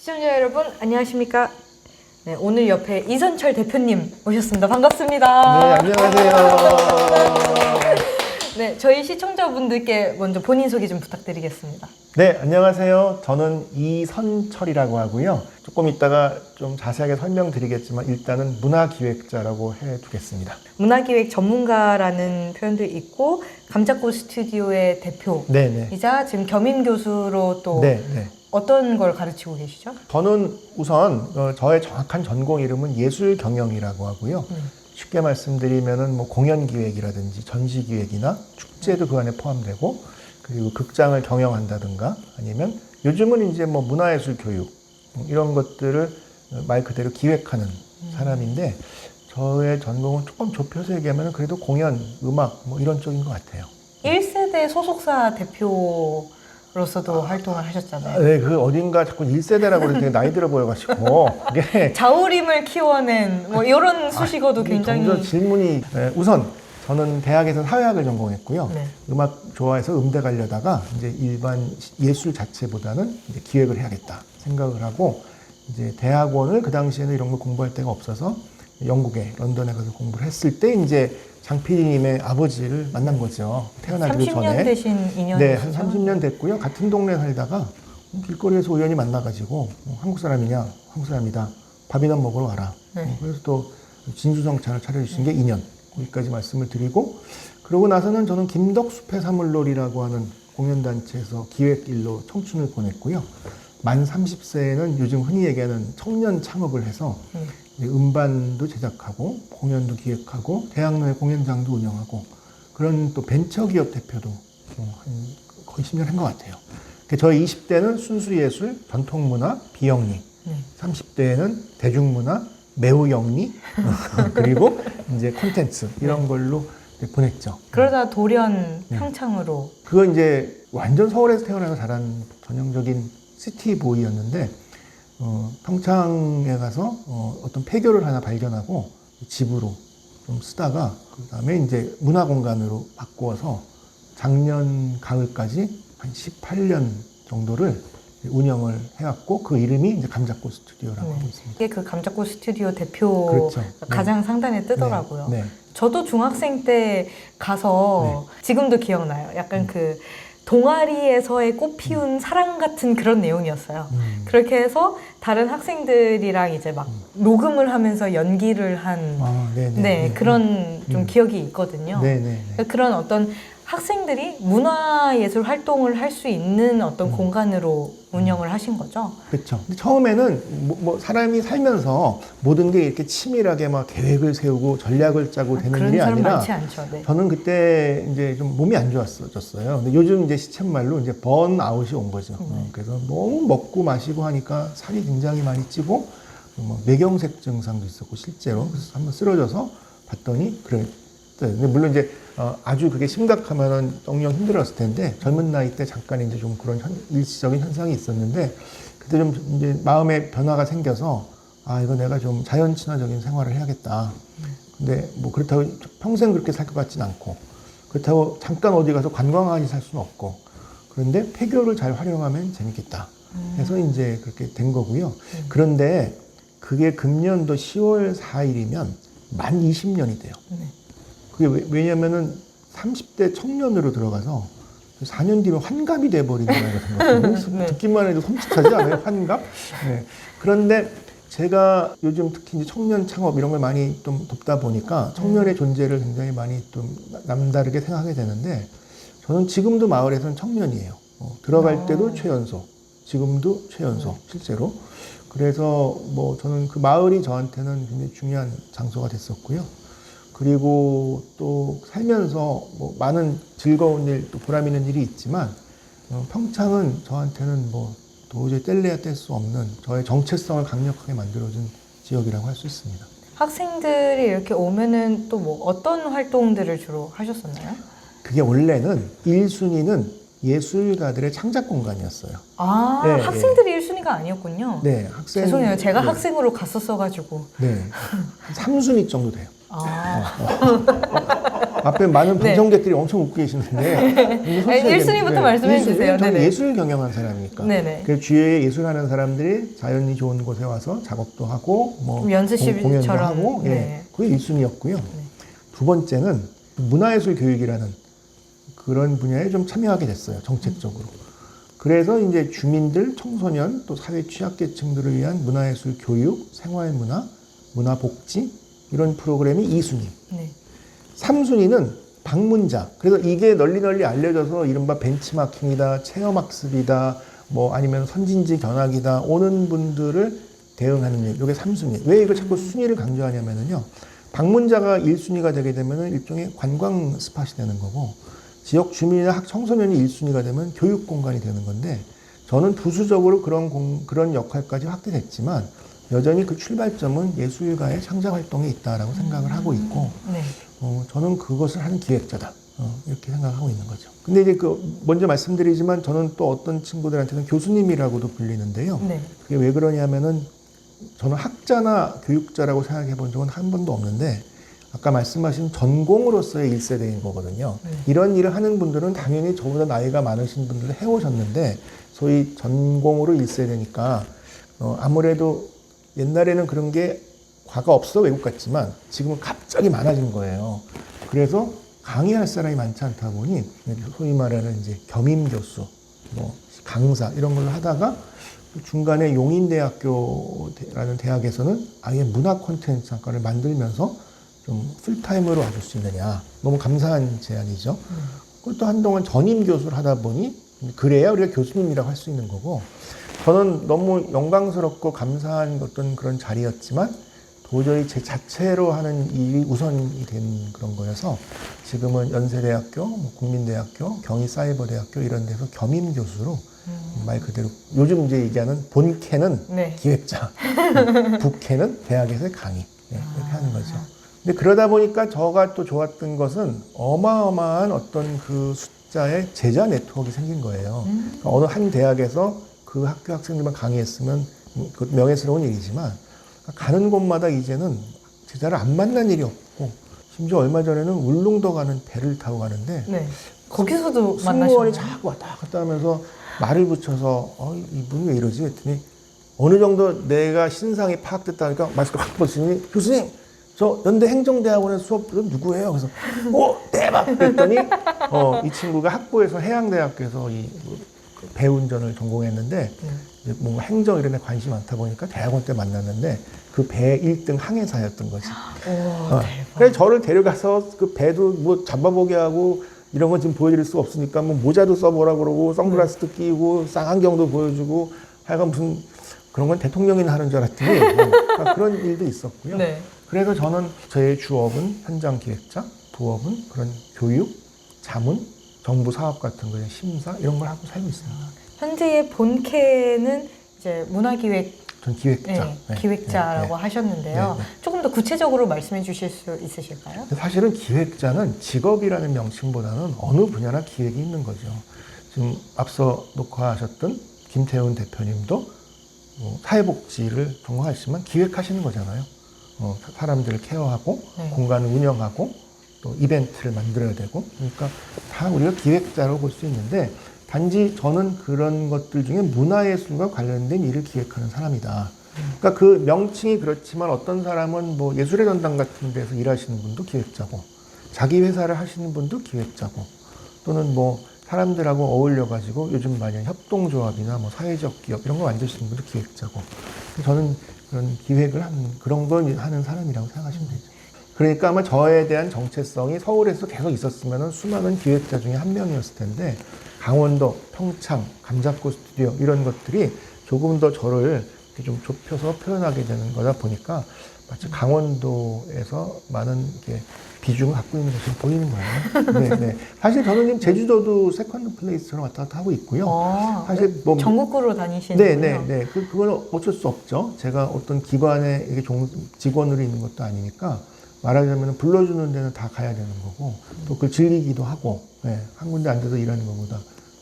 시청자 여러분 안녕하십니까? 네, 오늘 옆에 이선철 대표님 오셨습니다. 반갑습니다. 네, 안녕하세요. 네, 저희 시청자분들께 먼저 본인 소개 좀 부탁드리겠습니다. 네, 안녕하세요. 저는 이선철이라고 하고요. 조금 이따가 좀 자세하게 설명드리겠지만 일단은 문화기획자라고 해두겠습니다. 문화기획 전문가라는 표현도 있고 감자꽃 스튜디오의 네네. 대표이자 지금 겸임 교수로 또 네, 네. 어떤 걸 가르치고 계시죠? 저는 우선 저의 정확한 전공 이름은 예술경영이라고 하고요. 쉽게 말씀드리면은 뭐 공연기획이라든지 전시기획이나 축제도 그 안에 포함되고 그리고 극장을 경영한다든가 아니면 요즘은 이제 뭐 문화예술 교육 이런 것들을 말 그대로 기획하는 사람인데 저의 전공은 조금 좁혀서 얘기하면 그래도 공연, 음악 뭐 이런 쪽인 것 같아요. 1세대 소속사 대표로서도 활동을 하셨잖아요. 네, 그 어딘가 자꾸 1세대라고 그래서 되게 나이 들어 보여가지고 그게 자우림을 키워낸 뭐 이런 수식어도 굉장히 점점 질문이 우선 저는 대학에서 사회학을 전공했고요. 네. 음악 좋아해서 음대 가려다가 이제 일반 예술 자체보다는 이제 기획을 해야겠다 생각을 하고 이제 대학원을 그 당시에는 이런 거 공부할 데가 없어서 영국에 런던에 가서 공부를 했을 때 이제 장 PD님의 아버지를 만난 거죠. 태어나기 30년 전에. 되신 인연이시죠? 네, 한 30년 됐고요. 같은 동네 살다가 길거리에서 우연히 만나가지고 한국 사람이냐? 한국 사람이다. 밥이나 먹으러 와라. 네. 그래서 또 진수성찬을 차려주신 게 인연. 거기까지 말씀을 드리고 그러고 나서는 저는 김덕숲의 사물놀이라고 하는 공연단체에서 기획 일로 청춘을 보냈고요. 만 30세에는 요즘 흔히 얘기하는 청년 창업을 해서 음반도 제작하고 공연도 기획하고 대학 내 공연장도 운영하고 그런 또 벤처기업 대표도 한 거의 10년 한 것 같아요. 저희 20대는 순수예술, 전통문화, 비영리 30대에는 대중문화, 매우 영리 그리고 이제 콘텐츠 이런 걸로 보냈죠. 그러다 돌연 평창으로 그거 이제 완전 서울에서 태어나서 자란 전형적인 시티보이였는데 평창에 가서 어떤 폐교를 하나 발견하고 집으로 좀 쓰다가 그 다음에 이제 문화공간으로 바꾸어서 작년 가을까지 한 18년 정도를 운영을 해왔고 그 이름이 이제 감자꽃 스튜디오라고 하고 있습니다. 이게 그 감자꽃 스튜디오 대표 그렇죠. 가장 상단에 뜨더라고요. 네. 저도 중학생 때 가서 지금도 기억나요. 약간 그 동아리에서의 꽃 피운 사랑 같은 그런 내용이었어요. 그렇게 해서 다른 학생들이랑 이제 막 녹음을 하면서 연기를 한 그런 좀 기억이 있거든요. 그러니까 그런 어떤 학생들이 문화예술 활동을 할 수 있는 어떤 공간으로 운영을 하신 거죠? 그렇죠. 근데 처음에는 뭐 사람이 살면서 모든 게 이렇게 치밀하게 막 계획을 세우고 전략을 짜고 되는 일이 아니라 많지 않죠. 네. 저는 그때 이제 좀 몸이 안 좋았었어요. 근데 요즘 이제 시쳇말로 이제 번아웃이 온 거죠. 그래서 너무 먹고 마시고 하니까 살이 굉장히 많이 찌고 뭐 뇌경색 증상도 있었고 실제로 그래서 한번 쓰러져서 봤더니 그래. 근데 물론 이제 아주 그게 심각하면은 정녕 힘들었을 텐데 젊은 나이 때 잠깐 이제 좀 그런 일시적인 현상이 있었는데 그때 좀 이제 마음의 변화가 생겨서 이거 내가 좀 자연 친화적인 생활을 해야겠다. 근데 뭐 그렇다고 평생 그렇게 살 것 같진 않고 그렇다고 잠깐 어디 가서 관광하니 살 수는 없고 그런데 폐교를 잘 활용하면 재밌겠다. 해서 이제 그렇게 된 거고요. 그런데 그게 금년도 10월 4일이면 만 20년이 돼요. 그게 왜냐면은 30대 청년으로 들어가서 4년 뒤면 환갑이 돼버리는 거거든요. 듣기만 해도 섬찟하지 않아요? 환갑? 네. 그런데 제가 요즘 특히 이제 청년 창업 이런 걸 많이 좀 돕다 보니까 청년의 존재를 굉장히 많이 좀 남다르게 생각하게 되는데 저는 지금도 마을에서는 청년이에요. 들어갈 때도 최연소, 지금도 최연소, 실제로. 그래서 뭐 저는 그 마을이 저한테는 굉장히 중요한 장소가 됐었고요. 그리고 또 살면서 뭐 많은 즐거운 일, 또 보람 있는 일이 있지만 평창은 저한테는 뭐 도저히 뗄래야 뗄 수 없는 저의 정체성을 강력하게 만들어준 지역이라고 할 수 있습니다. 학생들이 이렇게 오면은 또 뭐 어떤 활동들을 주로 하셨었나요? 그게 원래는 1순위는 예술가들의 창작 공간이었어요. 학생들이 1순위가 아니었군요. 네, 학생. 죄송해요. 제가 학생으로 갔었어가지고. 네, 3순위 정도 돼요. 앞에 많은 네. 방청객들이 엄청 웃고 계시는데 1순위부터 말씀해 주세요. 저는 네네. 예술 경영한 사람이니까. 네네. 그 주위에 예술하는 사람들이 자연이 좋은 곳에 와서 작업도 하고 뭐 연습실처럼. 공연도 하고 네. 예, 그게 1순위였고요. 두 번째는 문화예술 교육이라는 그런 분야에 좀 참여하게 됐어요. 정책적으로. 그래서 이제 주민들, 청소년, 또 사회 취약계층들을 위한 문화예술 교육, 생활문화, 문화복지 이런 프로그램이 2순위. 네. 3순위는 방문자. 그래서 이게 널리 알려져서 이른바 벤치마킹이다, 체험학습이다, 뭐 아니면 선진지 견학이다, 오는 분들을 대응하는 일. 이게 3순위. 왜 이걸 자꾸 순위를 강조하냐면요. 방문자가 1순위가 되게 되면 일종의 관광 스팟이 되는 거고, 지역 주민이나 청소년이 1순위가 되면 교육 공간이 되는 건데, 저는 부수적으로 그런 역할까지 확대됐지만, 여전히 그 출발점은 예술가의 창작 활동에 있다라고 생각을 하고 있고, 네. 저는 그것을 하는 기획자다. 이렇게 생각하고 있는 거죠. 근데 이제 먼저 말씀드리지만 저는 또 어떤 친구들한테는 교수님이라고도 불리는데요. 네. 그게 왜 그러냐면은 저는 학자나 교육자라고 생각해 본 적은 한 번도 없는데 아까 말씀하신 전공으로서의 1세대인 거거든요. 이런 일을 하는 분들은 당연히 저보다 나이가 많으신 분들을 해오셨는데 소위 전공으로 1세대니까 아무래도 옛날에는 그런 게 과가 없어 외국 같지만 지금은 갑자기 많아진 거예요. 그래서 강의할 사람이 많지 않다 보니 소위 말하는 이제 겸임 교수, 뭐 강사 이런 걸로 하다가 중간에 용인대학교라는 대학에서는 아예 문화 콘텐츠 학과를 만들면서 좀 풀타임으로 와줄 수 있느냐. 너무 감사한 제안이죠. 그것도 한동안 전임 교수를 하다 보니 그래야 우리가 교수님이라고 할 수 있는 거고 저는 너무 영광스럽고 감사한 어떤 그런 자리였지만 도저히 제 자체로 하는 일이 우선이 된 그런 거여서 지금은 연세대학교, 국민대학교, 경희사이버대학교 이런 데서 겸임 교수로 말 그대로 요즘 이제 얘기하는 본캐는 네. 기획자, 부캐는 대학에서의 강의 이렇게 하는 거죠. 근데 그러다 보니까 저가 또 좋았던 것은 어마어마한 어떤 그 숫자의 제자 네트워크가 생긴 거예요. 그러니까 어느 한 대학에서 그 학교 학생들만 강의했으면 그 명예스러운 일이지만 가는 곳마다 이제는 제자를 안 만난 일이 없고 심지어 얼마 전에는 울릉도 가는 배를 타고 가는데 네. 거기서도 승무원이 만나셨나요? 자꾸 왔다 갔다 하면서 말을 붙여서 이분이 왜 이러지? 했더니 어느 정도 내가 신상이 파악됐다 하니까 마스크 확 벗으니 교수님 저 연대 행정대학원의 수업은 누구예요? 그래서 대박! 그랬더니 이 친구가 학부에서 해양대학교에서 배운전을 전공했는데 이제 뭔가 행정 이런 데 관심이 많다 보니까 대학원 때 만났는데 그 배 1등 항해사였던 거지. 그래서 저를 데려가서 그 배도 뭐 잡아보게 하고 이런 건 지금 보여드릴 수 없으니까 뭐 모자도 써보라 그러고 선글라스도 끼고 쌍안경도 보여주고 하여간 무슨 그런 건 대통령이나 하는 줄 알았더니 그런 일도 있었고요. 네. 그래서 저는 제 주업은 현장 기획자, 부업은 그런 교육, 자문, 정부 사업 같은 거에 심사 이런 걸 하고 살고 있습니다. 현재의 본캐는 이제 문화기획 전 기획자. 네, 기획자라고 하셨는데요. 조금 더 구체적으로 말씀해 주실 수 있으실까요? 사실은 기획자는 직업이라는 명칭보다는 어느 분야나 기획이 있는 거죠. 지금 앞서 녹화하셨던 김태훈 대표님도 사회복지를 전공하시지만 기획하시는 거잖아요. 사람들을 케어하고 공간을 운영하고 또 이벤트를 만들어야 되고 그러니까 다 우리가 기획자라고 볼 수 있는데 단지 저는 그런 것들 중에 문화예술과 관련된 일을 기획하는 사람이다. 그러니까 그 명칭이 그렇지만 어떤 사람은 뭐 예술의 전당 같은 데서 일하시는 분도 기획자고 자기 회사를 하시는 분도 기획자고 또는 뭐 사람들하고 어울려가지고 요즘 많이 협동조합이나 뭐 사회적 기업 이런 거 만드시는 분도 기획자고 저는 그런 기획을 하는 그런 걸 하는 사람이라고 생각하시면 되죠. 그러니까 아마 저에 대한 정체성이 서울에서 계속 있었으면 수많은 기획자 중에 한 명이었을 텐데 강원도, 평창, 감자꽃 스튜디오 이런 것들이 조금 더 저를 이렇게 좀 좁혀서 표현하게 되는 거다 보니까 마치 강원도에서 많은 이렇게 비중을 갖고 있는 것이 보이는 거예요. 네. 사실 저는 지금 제주도도 세컨드 플레이스로 왔다 갔다 하고 있고요. 사실 뭐 전국구로 다니시는군요. 네. 그건 어쩔 수 없죠. 제가 어떤 기관에 이렇게 직원으로 있는 것도 아니니까 말하자면 불러주는 데는 다 가야 되는 거고 또 그걸 즐기기도 하고 한 군데 앉아서 일하는 것보다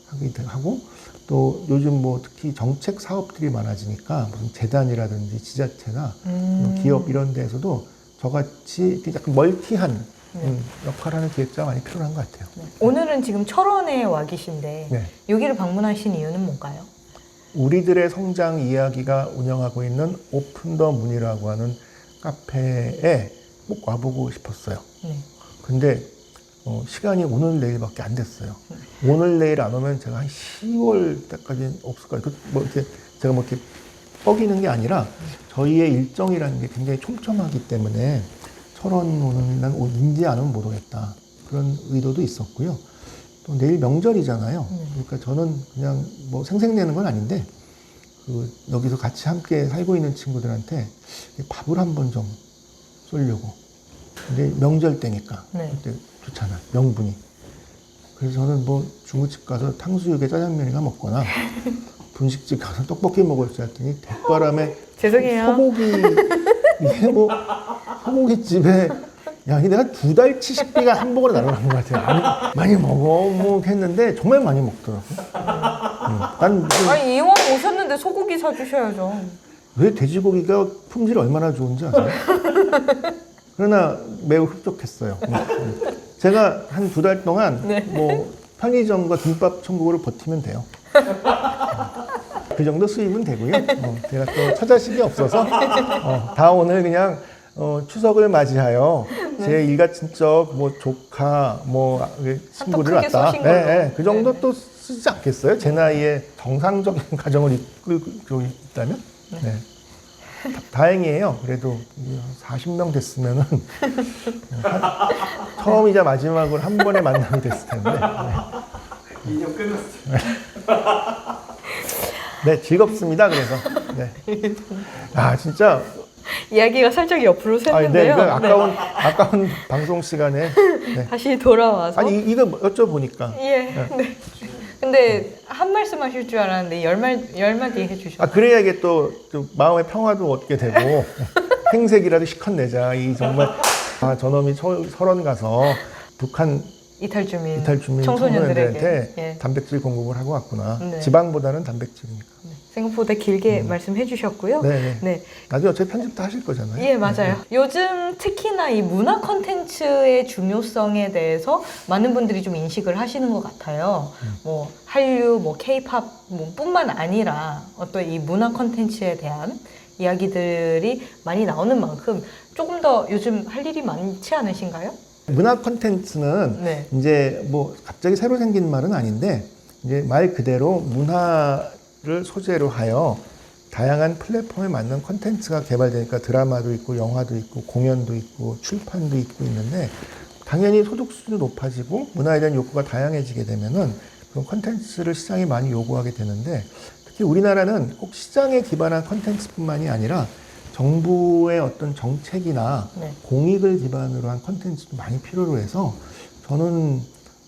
하기도 하고 또 요즘 뭐 특히 정책 사업들이 많아지니까 무슨 재단이라든지 지자체나 기업 이런 데에서도 저같이 이렇게 약간 멀티한 역할하는 기획자가 많이 필요한 것 같아요. 네. 오늘은 지금 철원에 와 계신데 네. 여기를 방문하신 이유는 뭔가요? 우리들의 성장 이야기가 운영하고 있는 오픈 더 문이라고 하는 카페에 꼭 와보고 싶었어요. 네. 근데 시간이 오늘 내일밖에 안 됐어요. 오늘 내일 안 오면 제가 한 10월 때까지는 없을 거예요. 제가 뭐 이렇게 뻐기는 게 아니라 저희의 일정이라는 게 굉장히 촘촘하기 때문에 철원 오는 날 인지 않으면 못 오겠다. 그런 의도도 있었고요. 또 내일 명절이잖아요. 그러니까 저는 그냥 뭐 생색내는 건 아닌데 여기서 같이 함께 살고 있는 친구들한테 밥을 한번 좀 쏠려고. 근데 명절 때니까 네. 그때 좋잖아, 명분이. 그래서 저는 뭐 중국집 가서 탕수육에 짜장면이나 먹거나 분식집 가서 떡볶이 먹을 줄 알았더니 대바람에 죄송해요. 이게 뭐 소고기집에 야, 이게 내가 2달치 식비가 한복으로 날아가는 것 같아요. 많이 먹어 뭐 했는데 정말 많이 먹더라고. 난 아니 이왕 오셨는데 소고기 사주셔야죠. 왜 돼지고기가 품질이 얼마나 좋은지 아세요? 그러나 매우 흡족했어요. 제가 한 2달 동안 네. 뭐 편의점과 김밥 천국으로 버티면 돼요. 그 정도 수입은 되고요. 제가 또 처자식이 없어서 다 오늘 그냥 추석을 맞이하여 제 일가친척 뭐 조카 뭐 친구들 크게 왔다. 쏘신 걸로. 네, 그 정도 네. 또 쓰지 않겠어요? 제 나이에 정상적인 가정을 이끌고 있다면. 네. 다행이에요. 그래도 40명 됐으면은 처음이자 마지막으로 한 번의 만남이 됐을 텐데. 네. 2년 끊었어요. 네, 즐겁습니다. 그래서. 네. 아, 진짜. 이야기가 살짝 옆으로 네, 샜는데요. 이거 아까운 방송 시간에. 네. 다시 돌아와서. 아니, 이거 여쭤보니까. 예. 네. 근데 한 말씀 하실 줄 알았는데 열 마디 해주셨어요. 아, 그래야 이게 또 마음의 평화도 얻게 되고 행색이라도 시컷 내자. 이 정말 저놈이 설원 가서 북한 이탈 주민 청소년들한테 예. 단백질 공급을 하고 왔구나. 네. 지방보다는 단백질이니까. 생각보다 길게 말씀해 주셨고요. 네. 네. 나중에 어차피 편집도 하실 거잖아요. 예, 맞아요. 요즘 특히나 이 문화 콘텐츠의 중요성에 대해서 많은 분들이 좀 인식을 하시는 것 같아요. 뭐 한류, 뭐 케이팝 뭐 뿐만 아니라 어떤 이 문화 콘텐츠에 대한 이야기들이 많이 나오는 만큼 조금 더 요즘 할 일이 많지 않으신가요? 문화 콘텐츠는 네. 이제 뭐 갑자기 새로 생긴 말은 아닌데 이제 말 그대로 문화를 소재로 하여 다양한 플랫폼에 맞는 콘텐츠가 개발되니까 드라마도 있고 영화도 있고 공연도 있고 출판도 있고 있는데 당연히 소득 수준이 높아지고 문화에 대한 욕구가 다양해지게 되면은 그런 콘텐츠를 시장이 많이 요구하게 되는데 특히 우리나라는 꼭 시장에 기반한 콘텐츠뿐만이 아니라 정부의 어떤 정책이나 네. 공익을 기반으로 한 콘텐츠도 많이 필요로 해서 저는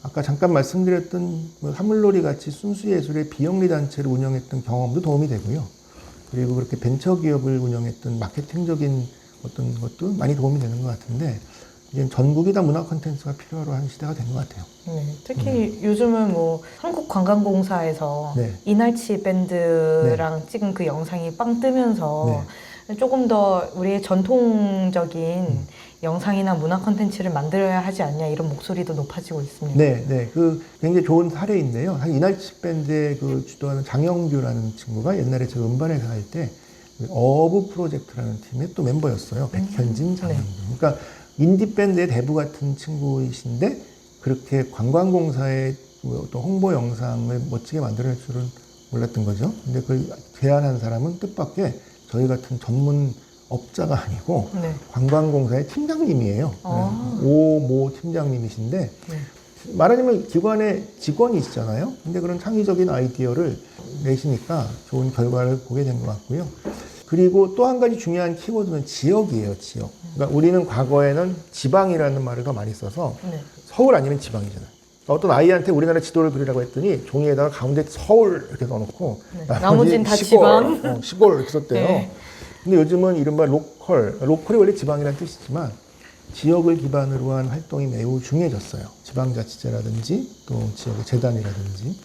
아까 잠깐 말씀드렸던 하물놀이 같이 순수예술의 비영리 단체를 운영했던 경험도 도움이 되고요. 그리고 그렇게 벤처기업을 운영했던 마케팅적인 어떤 것도 많이 도움이 되는 것 같은데 이제 전국이 다 문화 콘텐츠가 필요로 하는 시대가 된 것 같아요. 네, 특히 요즘은 뭐 한국관광공사에서 네. 이날치 밴드랑 찍은 그 영상이 빵 뜨면서 조금 더 우리의 전통적인 영상이나 문화 콘텐츠를 만들어야 하지 않냐 이런 목소리도 높아지고 있습니다. 네. 그 굉장히 좋은 사례인데요. 한 이날치 밴드의 그 주도하는 장영규라는 친구가 옛날에 제가 음반회사 할 때 어부 프로젝트라는 팀의 또 멤버였어요. 백현진, 장영규. 그러니까 인디 밴드의 대부 같은 친구이신데 그렇게 관광공사의 또 홍보 영상을 멋지게 만들어낼 줄은 몰랐던 거죠. 근데 그걸 제안한 사람은 뜻밖의 저희 같은 전문 업자가 아니고 네. 관광공사의 팀장님이에요. 아. 오모 팀장님이신데 네. 말하자면 기관의 직원이시잖아요. 근데 그런 창의적인 아이디어를 내시니까 좋은 결과를 보게 된 것 같고요. 그리고 또 한 가지 중요한 키워드는 지역이에요, 지역. 그러니까 우리는 과거에는 지방이라는 말을 더 많이 써서 네. 서울 아니면 지방이잖아요. 그러니까 어떤 아이한테 우리나라 지도를 그리라고 했더니 종이에다가 가운데 서울 이렇게 써놓고 네. 나머지는 다 시골, 지방. 시골 이렇게 썼대요. 네. 근데 요즘은 이른바 로컬이 원래 지방이라는 뜻이지만 지역을 기반으로 한 활동이 매우 중요해졌어요. 지방자치제라든지 또 지역의 재단이라든지.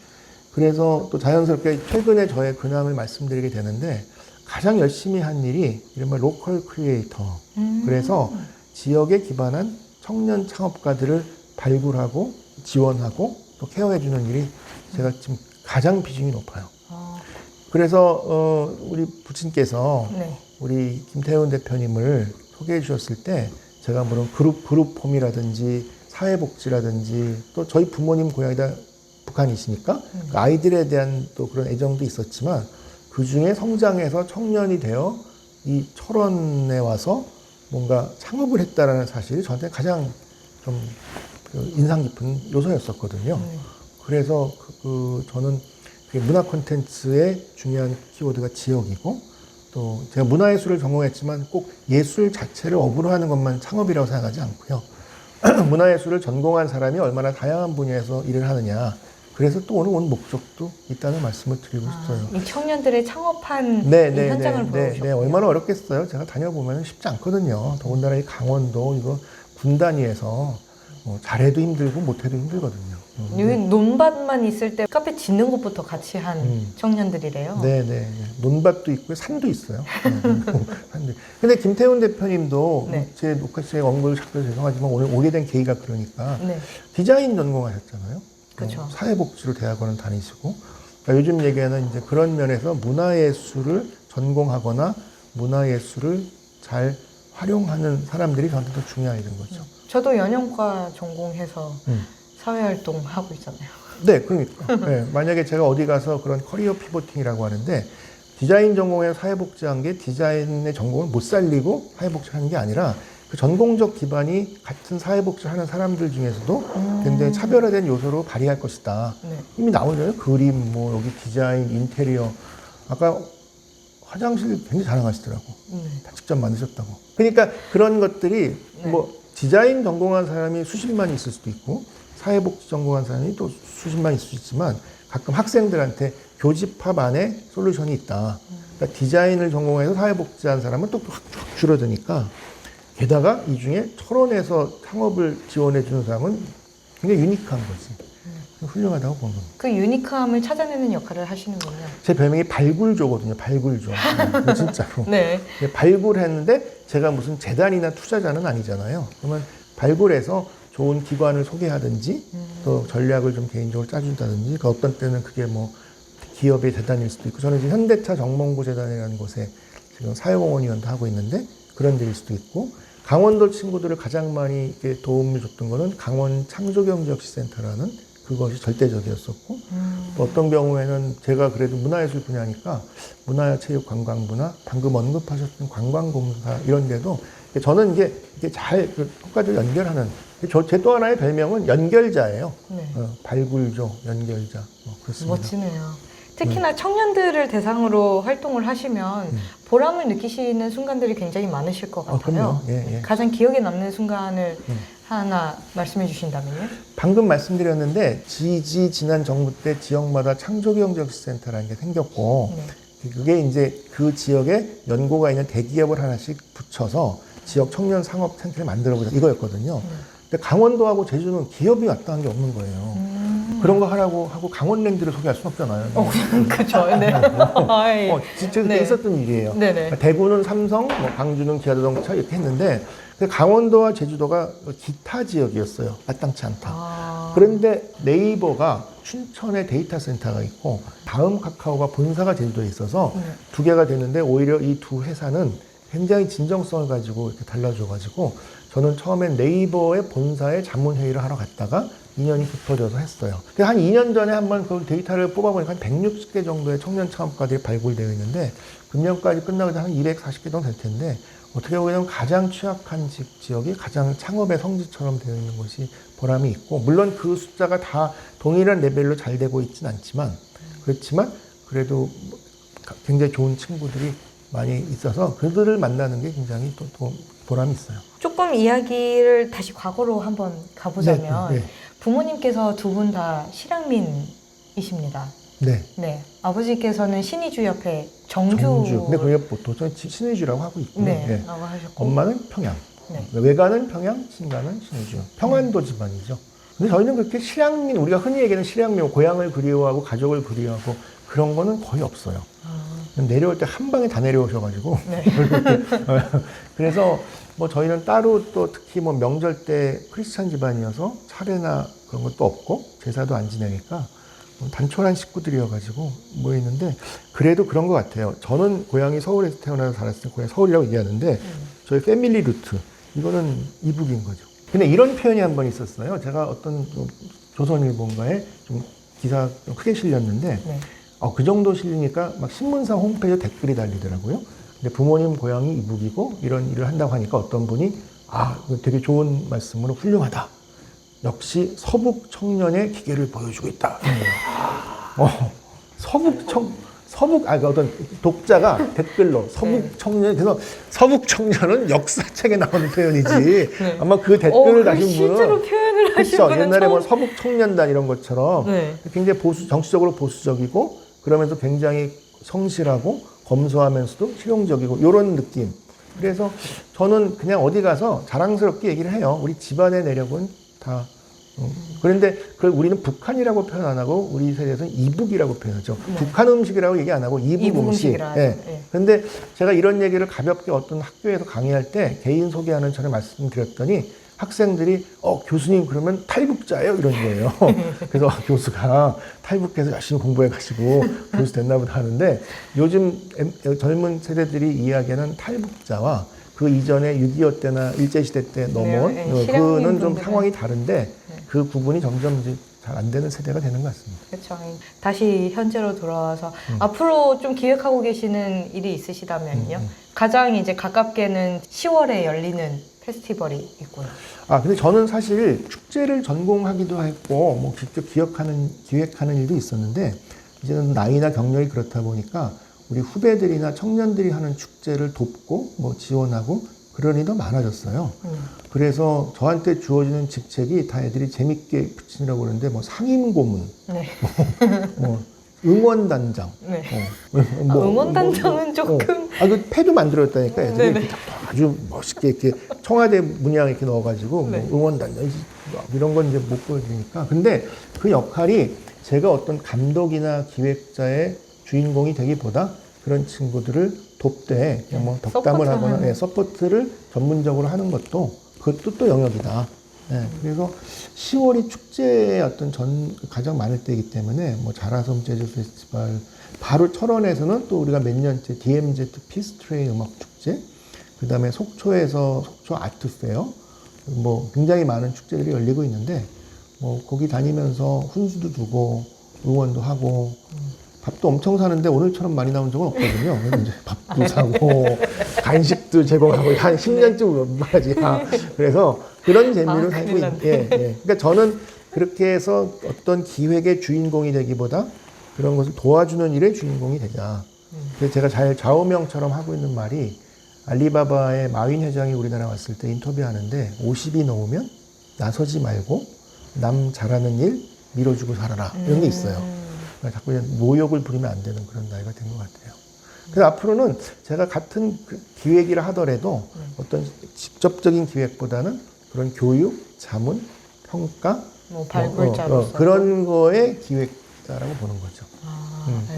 그래서 또 자연스럽게 최근에 저의 근황을 말씀드리게 되는데 가장 열심히 한 일이 이른바 로컬 크리에이터. 그래서 지역에 기반한 청년 창업가들을 발굴하고 지원하고 또 케어해주는 일이 제가 지금 가장 비중이 높아요. 그래서 우리 부친께서 네. 우리 김태훈 대표님을 소개해 주셨을 때 제가 물론 그룹홈이라든지 사회복지라든지 또 저희 부모님 고향이 다 북한이시니까 그 아이들에 대한 또 그런 애정도 있었지만 그 중에 성장해서 청년이 되어 이 철원에 와서 뭔가 창업을 했다라는 사실이 저한테 가장 좀 인상 깊은 요소였었거든요. 그래서 저는 문화 콘텐츠의 중요한 키워드가 지역이고 또 제가 문화예술을 전공했지만 꼭 예술 자체를 업으로 하는 것만 창업이라고 생각하지 않고요. 문화예술을 전공한 사람이 얼마나 다양한 분야에서 일을 하느냐. 그래서 또 오늘 온 목적도 있다는 말씀을 드리고 싶어요. 이 청년들의 창업한 이 현장을 보여주셨군요. 네, 얼마나 어렵겠어요. 제가 다녀보면 쉽지 않거든요. 더군다나 이 강원도 이거 군 단위에서 잘해도 힘들고 못해도 힘들거든요. 여기 논밭만 있을 때 카페 짓는 것부터 같이 한 청년들이래요. 네. 논밭도 있고요. 산도 있어요. 산도. 근데 김태훈 대표님도 네. 제 녹화 시간에 언급을 자꾸 죄송하지만 오늘 오게 된 계기가 그러니까 네. 디자인 전공하셨잖아요. 그렇죠. 사회복지로 대학원을 다니시고 그러니까 요즘 얘기하는 이제 그런 면에서 문화예술을 전공하거나 문화예술을 잘 활용하는 사람들이 저한테 더 중요해진 거죠. 저도 연영과 전공해서 사회활동 하고 있잖아요. 네, 그러니까. 네, 만약에 제가 어디 가서 그런 커리어 피보팅이라고 하는데 디자인 전공에 사회복지한 게 디자인의 전공을 못 살리고 사회복지하는 게 아니라 그 전공적 기반이 같은 사회복지를 하는 사람들 중에서도 굉장히 차별화된 요소로 발휘할 것이다. 네. 이미 나오잖아요. 그림, 뭐 여기 디자인, 인테리어. 아까 화장실 굉장히 자랑하시더라고. 다 직접 만드셨다고. 그러니까 그런 것들이 뭐 디자인 전공한 사람이 수십만 있을 수도 있고 사회복지 전공한 사람이 또 수십만 있을 수 있지만 가끔 학생들한테 교집합 안에 솔루션이 있다. 그러니까 디자인을 전공해서 사회복지한 사람은 또 확 줄어드니까 게다가 이 중에 철원에서 창업을 지원해 주는 사람은 굉장히 유니크한 거지. 훌륭하다고 보는 겁니다. 그 유니크함을 찾아내는 역할을 하시는군요. 제 별명이 발굴조거든요. 발굴조. 진짜로. 네. 발굴했는데 제가 무슨 재단이나 투자자는 아니잖아요. 그러면 발굴해서 좋은 기관을 소개하든지 또 전략을 좀 개인적으로 짜준다든지 그러니까 어떤 때는 그게 뭐 기업의 재단일 수도 있고 저는 지금 현대차 정몽구 재단이라는 곳에 지금 사회공헌위원도 하고 있는데 그런 데일 수도 있고 강원도 친구들을 가장 많이 이렇게 도움을 줬던 거는 강원 창조경제역시센터라는 그것이 절대적이었었고 또 어떤 경우에는 제가 그래도 문화예술 분야니까 문화체육관광부나 방금 언급하셨던 관광공사 이런 데도 저는 이게 잘 국가들 연결하는 제 또 하나의 별명은 연결자예요. 네. 발굴조, 연결자. 그렇습니다. 멋지네요. 특히나 청년들을 대상으로 활동을 하시면 보람을 느끼시는 순간들이 굉장히 많으실 것 같아요. 그럼요. 예. 가장 기억에 남는 순간을 하나 말씀해 주신다면요? 방금 말씀드렸는데 지난 정부 때 지역마다 창조경제센터라는 게 생겼고 그게 이제 그 지역에 연고가 있는 대기업을 하나씩 붙여서 지역 청년 상업 센터를 만들어보자 이거였거든요. 근데 강원도하고 제주는 기업이 왔다 한 게 없는 거예요. 그런 거 하라고 하고 강원랜드를 소개할 수는 없잖아요. 그렇죠. 네. 진짜 그때 네. 있었던 일이에요. 네네. 대구는 삼성, 뭐 광주는 기아자동차 이렇게 했는데 강원도와 제주도가 기타 지역이었어요. 마땅치 않다. 그런데 네이버가 춘천에 데이터 센터가 있고 다음 카카오가 본사가 제주도에 있어서 두 개가 됐는데 오히려 이 두 회사는 굉장히 진정성을 가지고 이렇게 달라줘가지고 저는 처음엔 네이버의 본사에 자문회의를 하러 갔다가 인연이 깊어져서 했어요. 한 2년 전에 한번 그 데이터를 뽑아보니까 한 160개 정도의 청년 창업가들이 발굴되어 있는데 금년까지 끝나고 한 240개 정도 될 텐데 어떻게 보면 가장 취약한 지역이 가장 창업의 성지처럼 되어 있는 것이 보람이 있고 물론 그 숫자가 다 동일한 레벨로 잘 되고 있지는 않지만 그렇지만 그래도 굉장히 좋은 친구들이 많이 있어서 그들을 만나는 게 굉장히 또 보람이 있어요. 조금 이야기를 다시 과거로 한번 가보자면 네. 부모님께서 두 분 다 실향민이십니다. 네. 네. 아버지께서는 신의주협회 정주. 근데 그게 보통 신의주라고 하고 있고요. 네. 라고 하셨고. 엄마는 평양. 네. 외가는 평양, 친가는 신의주. 평안도 집안이죠. 근데 저희는 그렇게 실향민, 우리가 흔히 얘기하는 실향민, 고향을 그리워하고 가족을 그리워하고 그런 거는 거의 없어요. 내려올 때 한 방에 다 내려오셔가지고. 네. 그래서 뭐 저희는 따로 또 특히 뭐 명절 때 크리스찬 집안이어서 차례나 그런 것도 없고 제사도 안 지내니까 단촐한 식구들이어가지고 모이는데 그래도 그런 것 같아요. 저는 고향이 서울에서 태어나서 살았으니까 고향 서울이라고 얘기하는데 저희 패밀리 루트 이거는 이북인 거죠. 근데 이런 표현이 한 번 있었어요. 제가 어떤 조선일보인가에 좀 기사 좀 크게 실렸는데 네. 그 정도 실리니까 막 신문사 홈페이지에 댓글이 달리더라고요. 근데 부모님 고향이 이북이고 이런 일을 한다고 하니까 어떤 분이 이거 되게 좋은 말씀으로 훌륭하다. 역시 서북 청년의 기계를 보여주고 있다. 어떤 독자가 댓글로 서북 청년, 그래서 서북 청년은 역사책에 나오는 표현이지. 네. 아마 그 댓글을 다신 분은. 실제로 표현을 하신 그렇죠. 분은 옛날에 뭐 처음... 서북 청년단 이런 것처럼 네. 굉장히 정치적으로 보수적이고 그러면서 굉장히 성실하고 검소하면서도 실용적이고 이런 느낌. 그래서 저는 그냥 어디 가서 자랑스럽게 얘기를 해요. 우리 집안의 내력은 다. 그런데 그걸 우리는 북한이라고 표현 안 하고 우리 세대에서는 이북이라고 표현하죠. 네. 북한 음식이라고 얘기 안 하고 이북 음식. 예. 그런데 제가 이런 얘기를 가볍게 어떤 학교에서 강의할 때 개인 소개하는 전에 말씀드렸더니 학생들이 교수님 그러면 탈북자예요? 이런 거예요. 그래서 교수가 탈북해서 열심히 공부해 가지고 교수 됐나 보다 하는데 요즘 젊은 세대들이 이야기하는 탈북자와 그 이전에 6.25 때나 일제시대 때 넘어온 그는 좀 상황이 다른데 그 구분이 점점 이제 잘 안 되는 세대가 되는 것 같습니다. 그렇죠. 다시 현재로 돌아와서 앞으로 좀 기획하고 계시는 일이 있으시다면요. 가장 이제 가깝게는 10월에 열리는 페스티벌이 있고요. 근데 저는 사실 축제를 전공하기도 했고, 뭐 직접 기획하는 일도 있었는데, 이제는 나이나 경력이 그렇다 보니까 우리 후배들이나 청년들이 하는 축제를 돕고, 뭐 지원하고, 그런 일이 더 많아졌어요. 그래서 저한테 주어지는 직책이 다 애들이 재밌게 붙이느라고 그러는데, 뭐 상임고문, 네. 뭐 응원단장. 네. 뭐, 응원단장은 조금. 그 패도 만들었다니까 애들이 네네. 아주 멋있게 이렇게 청와대 문양 이렇게 넣어가지고 네. 뭐 응원단장 이런 건 이제 못 보여드리니까. 근데 그 역할이 제가 어떤 감독이나 기획자의 주인공이 되기보다 그런 친구들을 돕되 그냥 뭐 덕담을 하거나 서포트를 전문적으로 하는 것도 그것도 또 영역이다. 그래서 10월이 축제의 어떤 가장 많을 때이기 때문에 뭐 자라섬 재즈 페스티벌 바로 철원에서는 또 우리가 몇 년째 DMZ 피스트레인 음악 축제 그 다음에 속초에서 속초 아트 페어 뭐 굉장히 많은 축제들이 열리고 있는데 뭐 거기 다니면서 훈수도 두고 응원도 하고 밥도 엄청 사는데 오늘처럼 많이 나온 적은 없거든요. 그래서 이제 밥도 사고 간식도 제공하고 한 10년쯤 말하지. 그래서 그런 재미로 살고 있는. 그러니까 저는 그렇게 해서 어떤 기획의 주인공이 되기보다 그런 것을 도와주는 일의 주인공이 되자. 그래서 제가 잘 좌우명처럼 하고 있는 말이 알리바바의 마윈 회장이 우리나라 왔을 때 인터뷰하는데 50이 넘으면 나서지 말고 남 잘하는 일 밀어주고 살아라. 이런 게 있어요. 자꾸 모욕을 부리면 안 되는 그런 나이가 된 것 같아요. 그래서 앞으로는 제가 같은 기획이라 하더라도 어떤 직접적인 기획보다는 그런 교육, 자문, 평가, 뭐 발굴자로서 그런 거의 기획자라고 보는 거죠.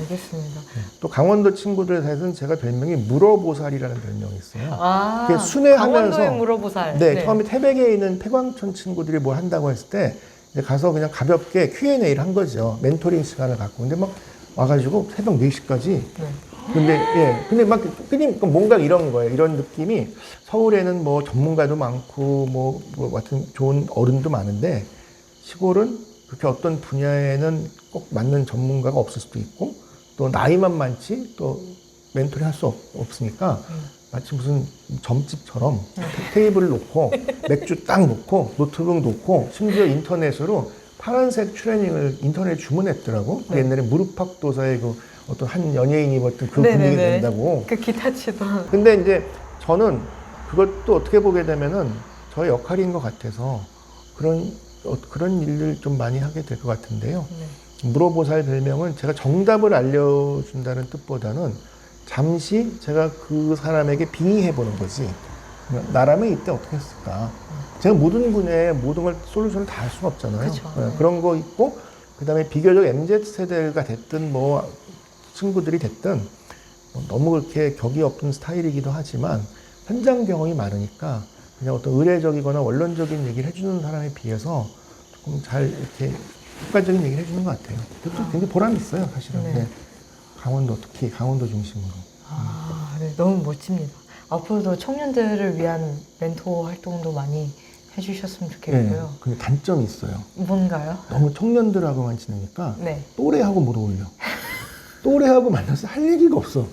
알겠습니다. 또 강원도 친구들 사이에서는 제가 별명이 물어보살이라는 별명이 있어요. 강원도의 순회하면서 물어보살. 처음에 태백에 있는 폐광촌 친구들이 뭐 한다고 했을 때 이제 가서 그냥 가볍게 Q&A를 한 거죠. 멘토링 시간을 갖고. 근데 막 와가지고 새벽 4시까지. 근데 막 뭔가 이런 거예요. 이런 느낌이 서울에는 뭐 전문가도 많고 뭐 같은 좋은 어른도 많은데 시골은 그렇게 어떤 분야에는 꼭 맞는 전문가가 없을 수도 있고 또 나이만 많지 또 멘토링 할 수 없으니까 마치 무슨 점집처럼 테이블을 놓고 맥주 딱 놓고 노트북 놓고 심지어 인터넷으로 파란색 트레이닝을 인터넷에 주문했더라고. 옛날에 무릎팍도사의 그 어떤 한 연예인이 입었던 그 분위기 낸다고. 그 기타 치던. 근데 이제 저는 그것도 어떻게 보게 되면은 저의 역할인 것 같아서 그런 일을 좀 많이 하게 될 것 같은데요. 물어보살 별명은 제가 정답을 알려준다는 뜻보다는 잠시 제가 그 사람에게 빙의해보는 거지. 나라면 이때 어떻게 했을까? 제가 모든 분야에 모든 걸 솔루션을 다 할 수는 없잖아요. 그런 거 있고, 그 다음에 비교적 MZ세대가 됐든 뭐 친구들이 됐든 너무 그렇게 격이 없는 스타일이기도 하지만 현장 경험이 많으니까 그냥 어떤 의례적이거나 원론적인 얘기를 해주는 사람에 비해서 조금 잘 이렇게 객관적인 얘기를 해주는 것 같아요. 그것도 굉장히 보람이 있어요, 사실은. 네. 네. 강원도, 특히 강원도 중심으로. 네, 너무 멋집니다. 앞으로도 청년들을 위한 멘토 활동도 많이 해주셨으면 좋겠고요. 근데 단점이 있어요. 뭔가요? 너무 청년들하고만 지내니까 네. 또래하고 못 어울려. 또래하고 만나서 할 얘기가 없어.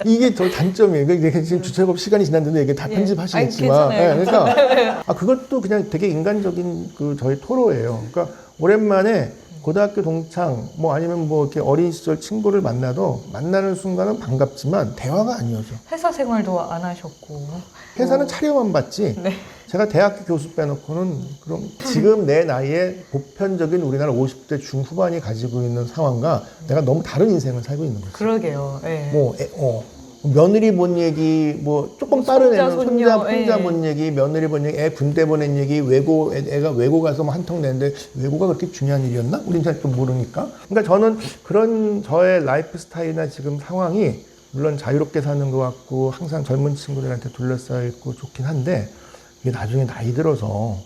이게 저 단점이에요. 이게 지금 주체업 시간이 지났는데 이게 다 예. 편집하시겠지만. 아니, 괜찮아요. 그러니까 그것도 그냥 되게 인간적인 그 저희 토로예요. 그러니까 오랜만에 고등학교 동창 뭐 아니면 뭐 이렇게 어린 시절 친구를 만나도 만나는 순간은 반갑지만 대화가 안 이어져. 회사 생활도 안 하셨고. 회사는 차려만 받지. 네. 제가 대학교 교수 빼놓고는 그럼 지금 내 나이에 보편적인 우리나라 50대 중후반이 가지고 있는 상황과 내가 너무 다른 인생을 살고 있는 거죠. 그러게요. 예. 며느리 본 얘기, 뭐 조금 빠른 손자, 애는 손녀, 손자 예. 본 얘기, 며느리 본 얘기, 애 군대 보낸 얘기, 애가 외고 가서 뭐 한턱 내는데 외고가 그렇게 중요한 일이었나? 우린 잘 좀 모르니까. 그러니까 저는 그런 저의 라이프 스타일이나 지금 상황이 물론 자유롭게 사는 것 같고 항상 젊은 친구들한테 둘러싸여 있고 좋긴 한데 이게 나중에 나이 들어서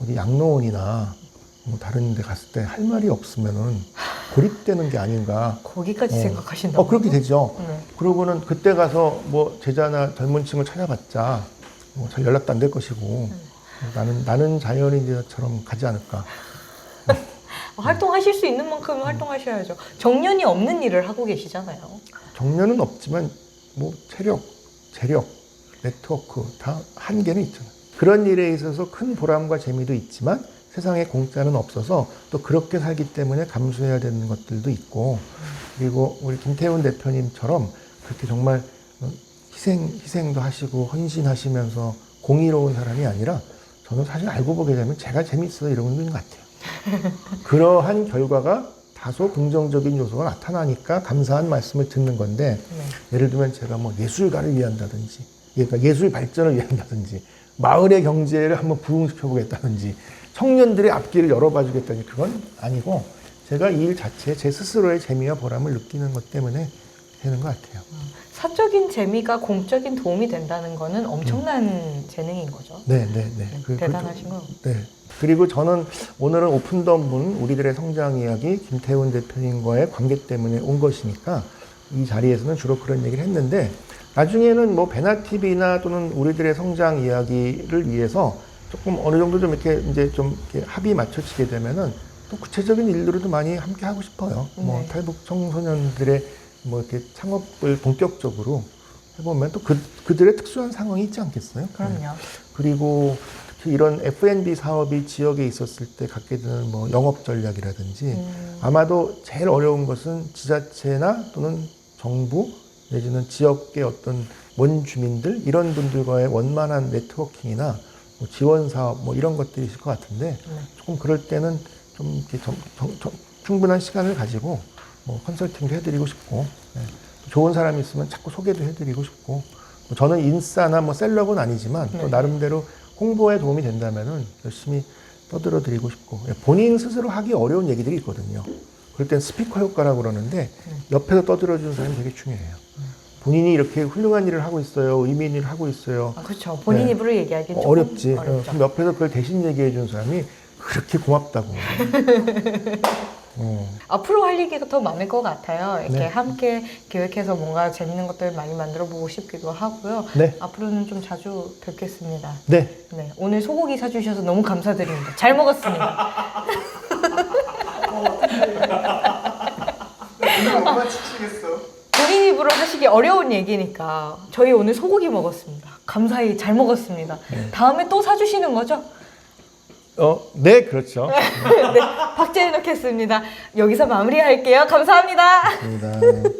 어디 양로원이나 뭐 다른 데 갔을 때 할 말이 없으면은 고립되는 게 아닌가. 거기까지 생각하신다고요? 그렇게 되죠. 네. 그러고는 그때 가서 뭐 제자나 젊은 층을 찾아봤자 뭐 잘 연락도 안 될 것이고 나는 자연인처럼 가지 않을까. 활동하실 수 있는 만큼 활동하셔야죠. 정년이 없는 일을 하고 계시잖아요. 정년은 없지만 뭐 체력, 재력, 네트워크 다 한계는 있잖아요. 그런 일에 있어서 큰 보람과 재미도 있지만 세상에 공짜는 없어서 또 그렇게 살기 때문에 감수해야 되는 것들도 있고 그리고 우리 김태훈 대표님처럼 그렇게 정말 희생도 하시고 헌신하시면서 공의로운 사람이 아니라 저는 사실 알고 보게 되면 제가 재밌어서 이러고 있는 것 같아요. 그러한 결과가 다소 긍정적인 요소가 나타나니까 감사한 말씀을 듣는 건데 예를 들면 제가 뭐 예술가를 위한다든지 그러니까 예술 발전을 위한다든지 마을의 경제를 한번 부흥시켜 보겠다든지 청년들의 앞길을 열어봐 주겠다니 그건 아니고 제가 이 일 자체에 제 스스로의 재미와 보람을 느끼는 것 때문에 되는 것 같아요. 사적인 재미가 공적인 도움이 된다는 거는 엄청난 재능인 거죠. 네. 대단하신 거. 네. 그리고 저는 오늘은 오픈 더 문 우리들의 성장 이야기 김태훈 대표님과의 관계 때문에 온 것이니까 이 자리에서는 주로 그런 얘기를 했는데 나중에는 뭐 베나TV나 또는 우리들의 성장 이야기를 위해서 조금 어느 정도 좀 이렇게 이제 좀 이렇게 합이 맞춰지게 되면은 또 구체적인 일들도 많이 함께 하고 싶어요. 뭐 탈북 청소년들의 뭐 이렇게 창업을 본격적으로 해보면 또 그들의 특수한 상황이 있지 않겠어요? 그럼요. 네. 그리고 특히 이런 F&B 사업이 지역에 있었을 때 갖게 되는 뭐 영업 전략이라든지 아마도 제일 어려운 것은 지자체나 또는 정부 내지는 지역의 어떤 원주민들 이런 분들과의 원만한 네트워킹이나 뭐 지원 사업 뭐 이런 것들이 있을 것 같은데 조금 그럴 때는 좀 이렇게 충분한 시간을 가지고 뭐 컨설팅도 해드리고 싶고 좋은 사람이 있으면 자꾸 소개도 해드리고 싶고 뭐 저는 인싸나 뭐 셀럽은 아니지만 또 나름대로 홍보에 도움이 된다면은 열심히 떠들어 드리고 싶고 본인 스스로 하기 어려운 얘기들이 있거든요. 그럴 땐 스피커 효과라고 그러는데 옆에서 떠들어 주는 사람이 되게 중요해요. 본인이 이렇게 훌륭한 일을 하고 있어요. 의미 있는 일을 하고 있어요. 그렇죠. 본인 입으로 얘기하기는 조금 어렵지. 어렵죠. 그럼 옆에서 그걸 대신 얘기해 주는 사람이 그렇게 고맙다고. 앞으로 할 얘기가 더 많을 것 같아요. 이렇게 네. 함께 기획해서 뭔가 재밌는 것들 많이 만들어 보고 싶기도 하고요. 네. 앞으로는 좀 자주 뵙겠습니다. 네. 네, 오늘 소고기 사주셔서 너무 감사드립니다. 잘 먹었습니다. 엄마 지치겠어. 본인 입으로 하시기 어려운 얘기니까 저희 오늘 소고기 먹었습니다. 감사히 잘 먹었습니다. 다음에 또 사주시는 거죠? 네, 그렇죠. 네, 박제해 놓겠습니다. 여기서 마무리할게요. 감사합니다. 감사합니다.